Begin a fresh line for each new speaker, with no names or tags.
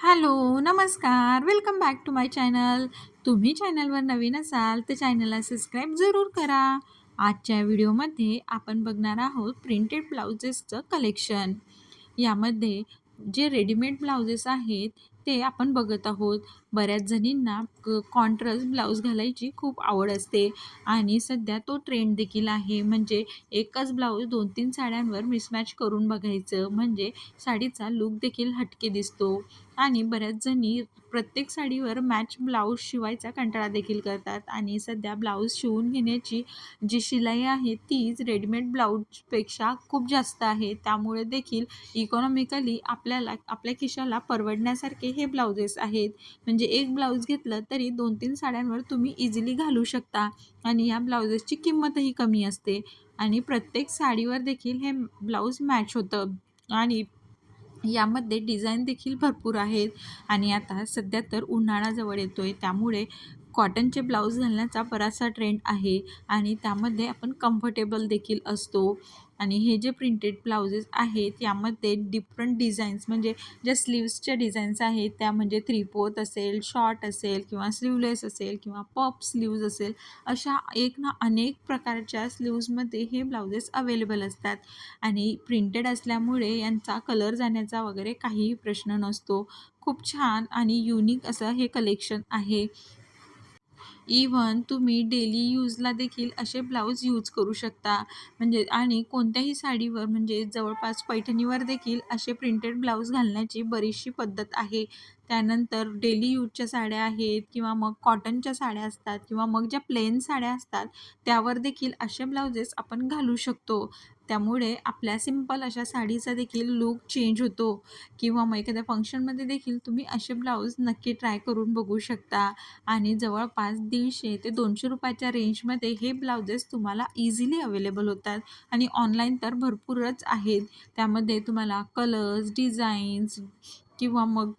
Hello, नमस्कार. Welcome back to my channel. तुम्ही चॅनलवर नवीन असाल तर चॅनलला सबस्क्राईब जरूर करा. आजच्या व्हिडिओमध्ये आपण बघणार आहोत प्रिंटेड ब्लाउजेसचं कलेक्शन. यामध्ये जे रेडीमेड ब्लाउजेस आहेत ते आपण बघत आहोत. बऱ्याच जणींना कॉन्ट्रास्ट ब्लाऊज घालायची खूप आवड असते आणि सध्या तो ट्रेंड देखील आहे. म्हणजे एकच ब्लाऊज 2-3 साड्यांवर मिसमॅच करून बघायचं, म्हणजे साडीचा लूक देखील हटके दिसतो. आणि बऱ्याच जणी प्रत्येक साडीवर मॅच ब्लाऊज शिवायचा कंटाळा देखील करतात आणि सध्या ब्लाऊज शिवून घेण्याची जी शिलाई आहे तीच रेडीमेड ब्लाऊजपेक्षा खूप जास्त आहे. त्यामुळे देखील इकॉनॉमिकली आपल्याला आपल्या खिशाला परवडण्यासारखे हे ब्लाउजेस आहेत. म्हणजे एक ब्लाऊज घेतलं तरी 2-3 साड्यांवर तुम्ही इझिली घालू शकता आणि या ब्लाउजेसची किंमतही कमी असते आणि प्रत्येक साडीवर देखील हे ब्लाऊज मॅच होतं आणि यामध्ये डिझाईन देखील भरपूर आहेत. आणि आता सध्या तर उन्हाळा जवळ येतोय, त्यामुळे कॉटनचे ब्लाऊज घालण्याचा बराचसा ट्रेंड आहे आणि त्यामध्ये आपण कम्फर्टेबल देखील असतो. आणि हे जे प्रिंटेड ब्लाउजेस आहेत यामध्ये डिफरंट डिझाईन्स, म्हणजे ज्या स्लीव्सच्या डिझाईन्स आहेत त्या म्हणजे 3/4 असेल, शॉर्ट असेल किंवा स्लीवलेस असेल किंवा पफ स्लीव्ज असेल, अशा एक ना अनेक प्रकारच्या स्लीव्जमध्ये हे ब्लाउजेस अवेलेबल असतात. आणि प्रिंटेड असल्यामुळे यांचा कलर जाण्याचा वगैरे काहीही प्रश्न नसतो. खूप छान आणि युनिक असं हे कलेक्शन आहे. इव्हन तुम्ही डेली यूजला देखील असे ब्लाऊज यूज करू शकता. म्हणजे आणि कोणत्याही साडीवर, म्हणजे जवळपास पैठणीवर देखील असे प्रिंटेड ब्लाऊज घालण्याची बरीचशी पद्धत आहे. त्यानंतर डेली यूजच्या साड्या आहेत किंवा मग कॉटनच्या साड्या असतात किंवा मग ज्या प्लेन साड्या असतात त्यावर देखील असे ब्लाउजेस आपण घालू शकतो. त्यामुळे आपल्या सिंपल अशा साडीचा देखील लूक चेंज होतो किंवा मग एखाद्या फंक्शनमध्ये देखील तुम्ही असे ब्लाऊज नक्की ट्राय करून बघू शकता. आणि जवळपास 150 ते 200 रुपयाच्या रेंजमध्ये हे ब्लाउजेस तुम्हाला इझिली अवेलेबल होतात आणि ऑनलाईन तर भरपूरच आहेत. त्यामध्ये तुम्हाला कलर्स, डिझाईन्स किंवा मग